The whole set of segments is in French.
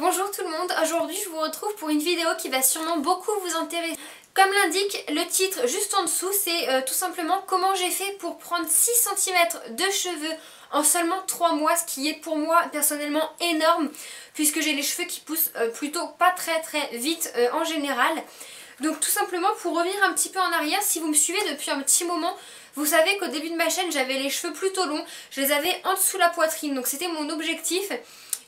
Bonjour tout le monde, aujourd'hui je vous retrouve pour une vidéo qui va sûrement beaucoup vous intéresser. Comme l'indique le titre juste en dessous, c'est tout simplement comment j'ai fait pour prendre 6 cm de cheveux en seulement 3 mois, ce qui est pour moi personnellement énorme puisque j'ai les cheveux qui poussent plutôt pas très vite en général. Donc tout simplement pour revenir un petit peu en arrière, si vous me suivez depuis un petit moment, vous savez qu'au début de ma chaîne j'avais les cheveux plutôt longs, je les avais en dessous la poitrine, donc c'était mon objectif.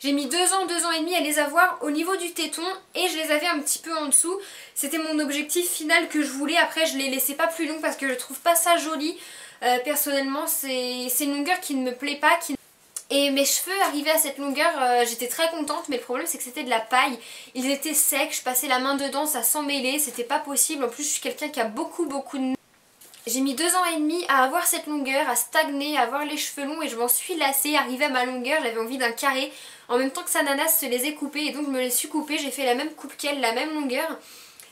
J'ai mis 2 ans et demi à les avoir au niveau du téton et je les avais un petit peu en dessous. C'était mon objectif final que je voulais. Après je les laissais pas plus longs parce que je trouve pas ça joli. Personnellement c'est une longueur qui ne me plaît pas. Et mes cheveux arrivaient à cette longueur, j'étais très contente, mais le problème c'est que c'était de la paille. Ils étaient secs, je passais la main dedans, ça s'emmêlait, c'était pas possible. En plus je suis quelqu'un qui a beaucoup de... J'ai mis 2 ans et demi à avoir cette longueur, à stagner, à avoir les cheveux longs et je m'en suis lassée. Arrivée à ma longueur, j'avais envie d'un carré. En même temps que sa nanasse se les est coupés et donc je me les suis coupés. J'ai fait la même coupe qu'elle, la même longueur.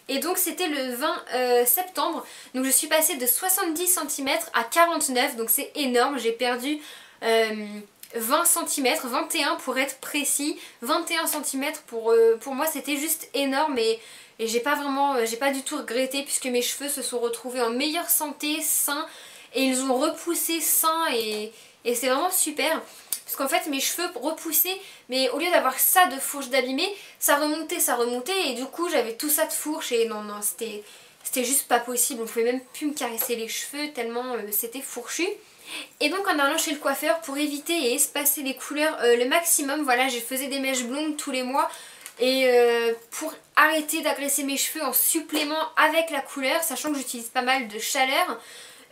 Et donc c'était le 20 septembre. Donc je suis passée de 70 cm à 49, donc c'est énorme. J'ai perdu 20 cm, 21 pour être précis. 21 cm pour moi c'était juste énorme et j'ai pas du tout regretté puisque mes cheveux se sont retrouvés en meilleure santé, sains, et ils ont repoussé sains et c'est vraiment super. Parce qu'en fait mes cheveux repoussaient, mais au lieu d'avoir ça de fourche d'abîmé, ça remontait et du coup j'avais tout ça de fourche et non c'était juste pas possible. On pouvait même plus me caresser les cheveux tellement c'était fourchu. Et donc en allant chez le coiffeur pour éviter et espacer les couleurs le maximum, voilà, je faisais des mèches blondes tous les mois. Et pour arrêter d'agresser mes cheveux en supplément avec la couleur, sachant que j'utilise pas mal de chaleur,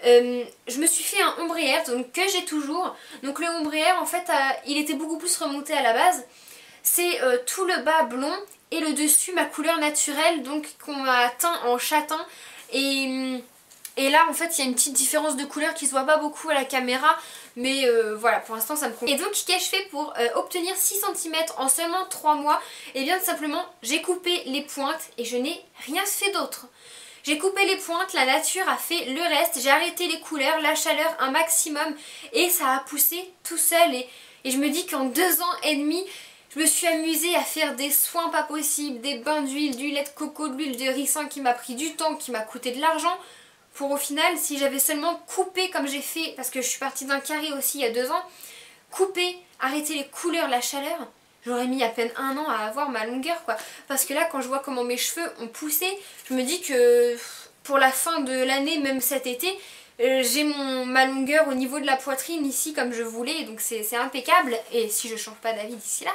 je me suis fait un ombre air, donc que j'ai toujours. Donc le ombre air en fait il était beaucoup plus remonté à la base. C'est tout le bas blond et le dessus ma couleur naturelle, donc qu'on m'a teint en châtain. Et là en fait il y a une petite différence de couleur qui se voit pas beaucoup à la caméra. Mais voilà, pour l'instant ça me convient. Et donc qu'ai-je fait pour obtenir 6 cm en seulement 3 mois? Et bien tout simplement j'ai coupé les pointes et je n'ai rien fait d'autre. J'ai coupé les pointes, la nature a fait le reste, j'ai arrêté les couleurs, la chaleur un maximum et ça a poussé tout seul. Et je me dis qu'en 2 ans et demi, je me suis amusée à faire des soins pas possibles, des bains d'huile, du lait de coco, de l'huile de ricin qui m'a pris du temps, qui m'a coûté de l'argent. Pour au final, si j'avais seulement coupé comme j'ai fait, parce que je suis partie d'un carré aussi il y a 2 ans, coupé, arrêter les couleurs, la chaleur, j'aurais mis à peine 1 an à avoir ma longueur quoi. Parce que là quand je vois comment mes cheveux ont poussé, je me dis que pour la fin de l'année, même cet été, j'ai ma longueur au niveau de la poitrine ici comme je voulais, donc c'est impeccable. Et si je change pas d'avis d'ici là.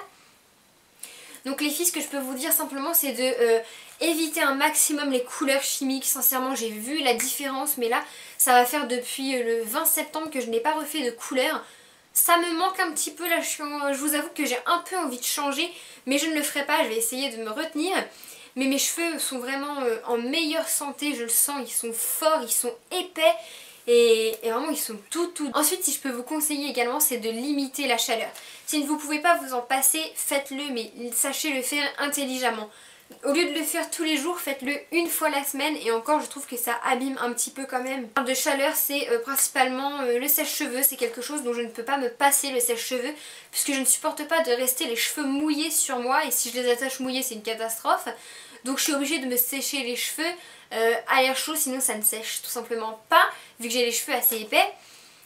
Donc les filles, ce que je peux vous dire simplement c'est de éviter un maximum les couleurs chimiques. Sincèrement j'ai vu la différence, mais là ça va faire depuis le 20 septembre que je n'ai pas refait de couleurs. Ça me manque un petit peu là, je vous avoue que j'ai un peu envie de changer, mais je ne le ferai pas, je vais essayer de me retenir. Mais mes cheveux sont vraiment en meilleure santé, je le sens, ils sont forts, ils sont épais. Et vraiment ils sont tout. Ensuite si je peux vous conseiller également c'est de limiter la chaleur. Si vous ne pouvez pas vous en passer, faites-le, mais sachez le faire intelligemment. Au lieu de le faire tous les jours, faites-le une fois la semaine et encore je trouve que ça abîme un petit peu quand même. De chaleur c'est principalement le sèche-cheveux, c'est quelque chose dont je ne peux pas me passer, le sèche-cheveux, puisque je ne supporte pas de rester les cheveux mouillés sur moi et si je les attache mouillés c'est une catastrophe. Donc je suis obligée de me sécher les cheveux à l'air chaud, sinon ça ne sèche tout simplement pas vu que j'ai les cheveux assez épais.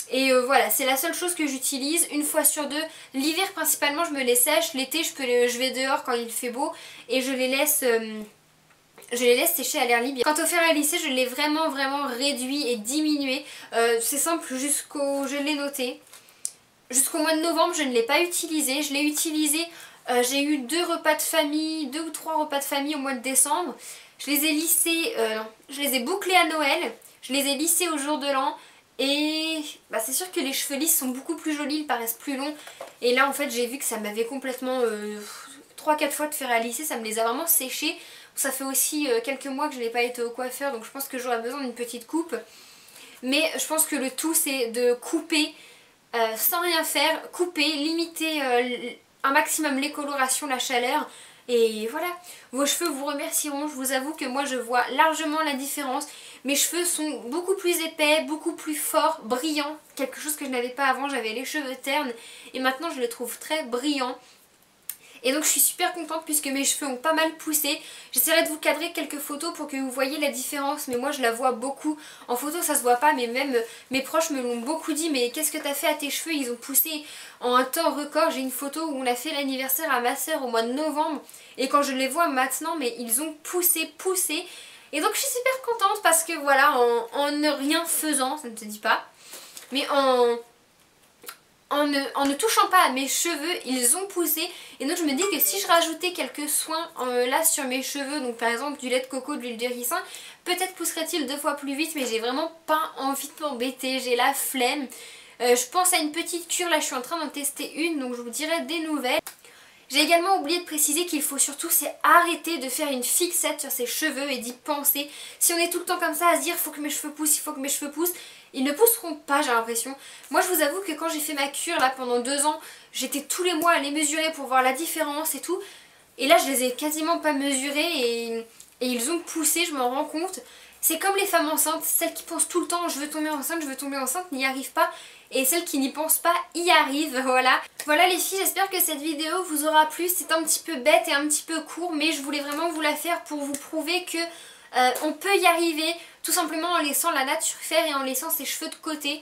Et voilà, c'est la seule chose que j'utilise une fois sur 2. L'hiver principalement je me les sèche, l'été je vais dehors quand il fait beau et je les laisse sécher à l'air libre. Quant au fer à lisser, je l'ai vraiment réduit et diminué. C'est simple, je l'ai noté. Jusqu'au mois de novembre je ne l'ai pas utilisé, je l'ai utilisé, j'ai eu 2 ou 3 repas de famille au mois de décembre. Je les ai lissés, je les ai bouclés à Noël, je les ai lissés au jour de l'an. Et bah c'est sûr que les cheveux lisses sont beaucoup plus jolis, ils paraissent plus longs. Et là en fait j'ai vu que ça m'avait complètement 3-4 fois de fer à lisser, ça me les a vraiment séchés. Ça fait aussi quelques mois que je n'ai pas été au coiffeur, donc je pense que j'aurais besoin d'une petite coupe. Mais je pense que le tout c'est de couper sans rien faire, couper, limiter un maximum les colorations, la chaleur. Et voilà, vos cheveux vous remercieront. Je vous avoue que moi je vois largement la différence. Mes cheveux sont beaucoup plus épais, beaucoup plus forts, brillants. Quelque chose que je n'avais pas avant, j'avais les cheveux ternes. Et maintenant je les trouve très brillants. Et donc je suis super contente puisque mes cheveux ont pas mal poussé. J'essaierai de vous cadrer quelques photos pour que vous voyez la différence, mais moi je la vois beaucoup. En photo ça se voit pas, mais même mes proches me l'ont beaucoup dit, mais qu'est-ce que t'as fait à tes cheveux? Ils ont poussé en un temps record. J'ai une photo où on a fait l'anniversaire à ma soeur au mois de novembre, et quand je les vois maintenant, mais ils ont poussé. Et donc je suis super contente parce que voilà, en ne rien faisant, ça ne se dit pas, mais en ne touchant pas à mes cheveux, ils ont poussé. Et donc je me dis que si je rajoutais quelques soins là sur mes cheveux, donc par exemple du lait de coco, de l'huile de ricin, peut-être pousserait-il 2 fois plus vite, mais j'ai vraiment pas envie de m'embêter, j'ai la flemme. Je pense à une petite cure, là je suis en train d'en tester une, donc je vous dirai des nouvelles. J'ai également oublié de préciser qu'il faut surtout arrêter de faire une fixette sur ses cheveux et d'y penser. Si on est tout le temps comme ça à se dire il faut que mes cheveux poussent, il faut que mes cheveux poussent, ils ne pousseront pas, j'ai l'impression. Moi je vous avoue que quand j'ai fait ma cure là pendant 2 ans, j'étais tous les mois à les mesurer pour voir la différence et tout. Et là je les ai quasiment pas mesurés et ils ont poussé, je m'en rends compte. C'est comme les femmes enceintes, celles qui pensent tout le temps je veux tomber enceinte, n'y arrivent pas. Et celles qui n'y pensent pas y arrivent, voilà. Voilà les filles, j'espère que cette vidéo vous aura plu. C'est un petit peu bête et un petit peu court, mais je voulais vraiment vous la faire pour vous prouver que on peut y arriver tout simplement en laissant la nature faire et en laissant ses cheveux de côté.